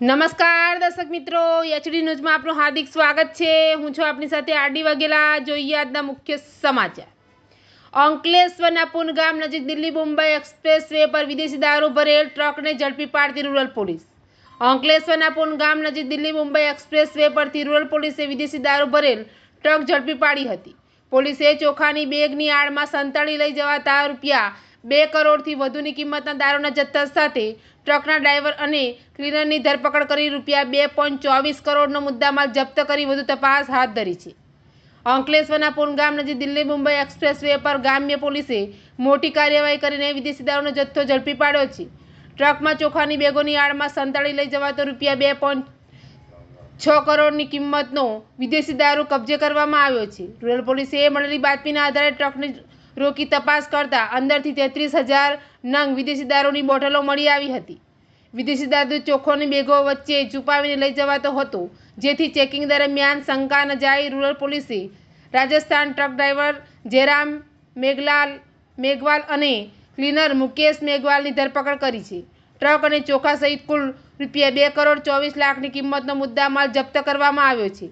નમસ્કાર દર્શક મિત્રો, એચડી ન્યૂઝમાં આપનું હાર્દિક સ્વાગત છે। હું છું આપની સાથે આરડી વાઘેલા। જોઈએ આજના મુખ્ય સમાચાર। અંકલેશ્વરના પૂન ગામ નજીક દિલ્હી મુંબઈ એક્સપ્રેસ વે પર વિદેશી દારૂ ભરેલ ટ્રકને ઝડપી પાડતી રૂરલ પોલીસ। અંકલેશ્વરના પૂન ગામ નજીક દિલ્હી મુંબઈ એક્સપ્રેસ વે પરથી રૂરલ પોલીસે વિદેશી દારૂ ભરેલ ટ્રક ઝડપી પાડી હતી। પોલીસે ચોખાની બેગની આડમાં સંતાડી લઈ જવાતા ₹2 કરોડથી વધુની કિંમતના દારૂના જથ્થા સાથે ટ્રકના ડ્રાઈવર અને ક્લીનરની ધરપકડ કરી ₹2.24 કરોડનો મુદ્દામાલ જપ્ત કરી વધુ તપાસ હાથ ધરી છે। અંકલેશ્વરના પૂન ગામ નજીક દિલ્હી મુંબઈ એક્સપ્રેસ વે પર ગ્રામ્ય પોલીસે મોટી કાર્યવાહી કરીને વિદેશી દારૂનો જથ્થો ઝડપી પાડ્યો છે। ટ્રકમાં ચોખાની બેગોની આડમાં સંતાડી લઈ જવાતો ₹2.6 કરોડની કિંમતનો વિદેશી દારૂ કબજે કરવામાં આવ્યો છે। રૂરલ પોલીસે મળેલી બાતમીના આધારે ટ્રકને રોકી તપાસ કરતા અંદરથી 33,000 નંગ વિદેશી દારૂની બોટલો મળી આવી હતી। વિદેશી દારૂ ચોખાની બેગો વચ્ચે છુપાવીને લઈ જવાતો હતો, જેથી ચેકિંગ દરમિયાન શંકા ન જાય। રૂરલ પોલીસે રાજસ્થાન ટ્રક ડ્રાઈવર જયરામ મેઘવાલ અને ક્લીનર મુકેશ મેઘવાલની ધરપકડ કરી છે। ટ્રક અને ચોખા સહિત કુલ ₹2.24 કિંમતનો મુદ્દામાલ જપ્ત કરવામાં આવ્યો છે।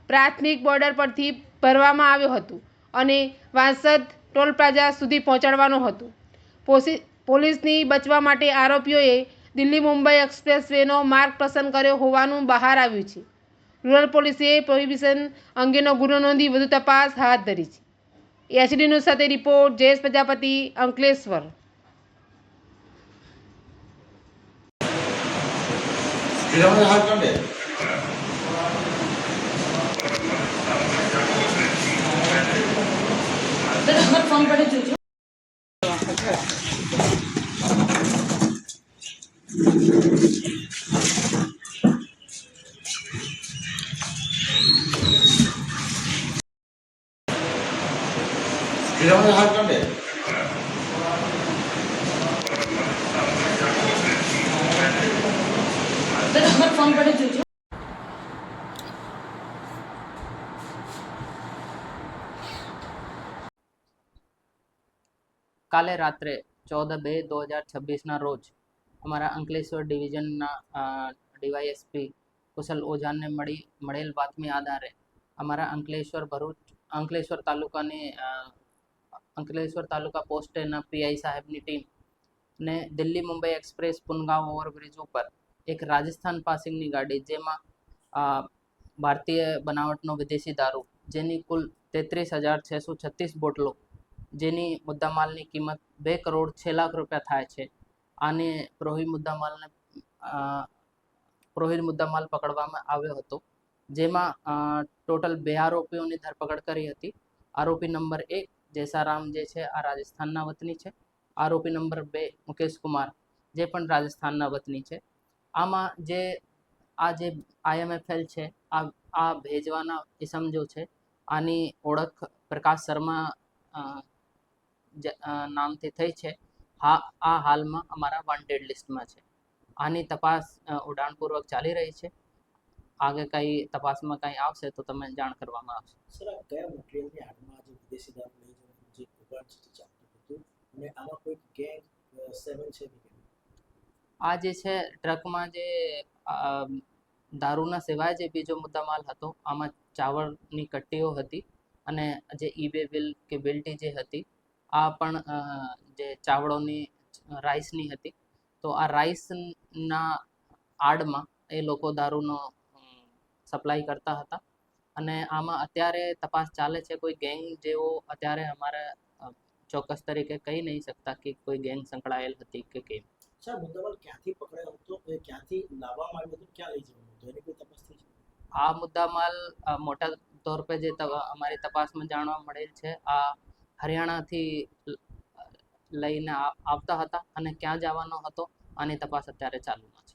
પ્રાથમિક બોર્ડર પરથી ભરવામાં આવ્યો હતો અને વાંસદ ટોલ પ્લાઝા સુધી પહોંચાડવાનો હતો। પોલીસની બચવા માટે આરોપીઓએ દિલ્હી મુંબઈ એક્સપ્રેસ વેનો માર્ગ પસંદ કર્યો હોવાનું બહાર આવ્યું છે। રૂરલ પોલીસે પ્રોહિબિશન અંગેનો ગુનો નોંધી વધુ તપાસ હાથ ધરી છે। એચડી ન્યૂઝ સાથે રિપોર્ટ જયેશ પ્રજાપતિ, અંકલેશ્વર। કાલે રાત્રે 14/2/2026ના રોજ અમારા અંકલેશ્વર ડિવિઝનના ડીવાયએસપી કુશલ ઓઝાને મળેલ બાતમી આધારે અમારા અંકલેશ્વર તાલુકા પોસ્ટેના પીઆઈ સાહેબની ટીમ ને દિલ્હી મુંબઈ એક્સપ્રેસ પુનગાંવ ઓવરબ્રિજ ઉપર એક રાજસ્થાન પાસિંગની ગાડી, જેમાં ભારતીય બનાવટનો વિદેશી દારૂ જેની કુલ 33,636 બોટલો, જેની મુદ્દામાલની કિંમત ₹2 કરોડ 6 લાખ થાય છે, આને પ્રોહિત મુદ્દામાલ પકડવામાં આવ્યો હતો। જેમાં ટોટલ 2 આરોપીઓની ધરપકડ કરી હતી। આરોપી નંબર 1 જયસારામ જે છે આ રાજસ્થાનના વતની છે। આરોપી નંબર 2 મુકેશ કુમાર જે પણ રાજસ્થાનના વતની છે। આમાં જે IMFL છે, આ ભેજવાના ઇસમ જો છે, આની ઓળખ પ્રકાશ શર્મા નામથી થઈ છે। આ હાલમાં અમારા વોન્ટેડ લિસ્ટમાં છે। આની તપાસ ઉડાણપૂર્વક ચાલી રહી છે। આગે કઈ તપાસમાં કઈ આવશે તો તમને જાણ કરવામાં આવશે। સર, આ કયા મટીરિયલની આડમાં જે વિદેશી દારૂ લઈ જવાનું જે કૌભાંડ છે ચાલતું હતું અને આમાં કોઈ ગેંગ સેવન છે કે આ જે છે ટ્રકમાં જે દારૂના સિવાય જે બીજો મુદ્દામાલ હતો, આમાં ચાવળની કટ્ટીઓ હતી અને જે ઈબે બિલ્ટી જે હતી આ પણ જે ચાવળોની રાઈસની હતી। તો આ રાઈસના આડમાં એ લોકો દારૂનો સપ્લાય કરતા હતા અને આમાં અત્યારે તપાસ ચાલે છે। કોઈ ગેંગ જેવો અત્યારે અમારે ચોક્કસ તરીકે કહી નહીં શકતા કે કોઈ ગેંગ સંકળાયેલ હતી કે કેમ। સર, મુદ્દામાલ ક્યાંથી પકડાયો હતો, ક્યાંથી લાવવામાં આવ્યો હતો, ક્યાં લઈ જવાનો હતો, એની કોઈ તપાસ થઈ છે? આ મુદ્દામાલ મોટા તौर पे જે અમારી તપાસમાં જાણવા મળેલ છે, આ હરિયાણાથી લઈને આવતા હતા અને ક્યાં જવાનો હતો આની તપાસ અત્યારે ચાલુમાં છે।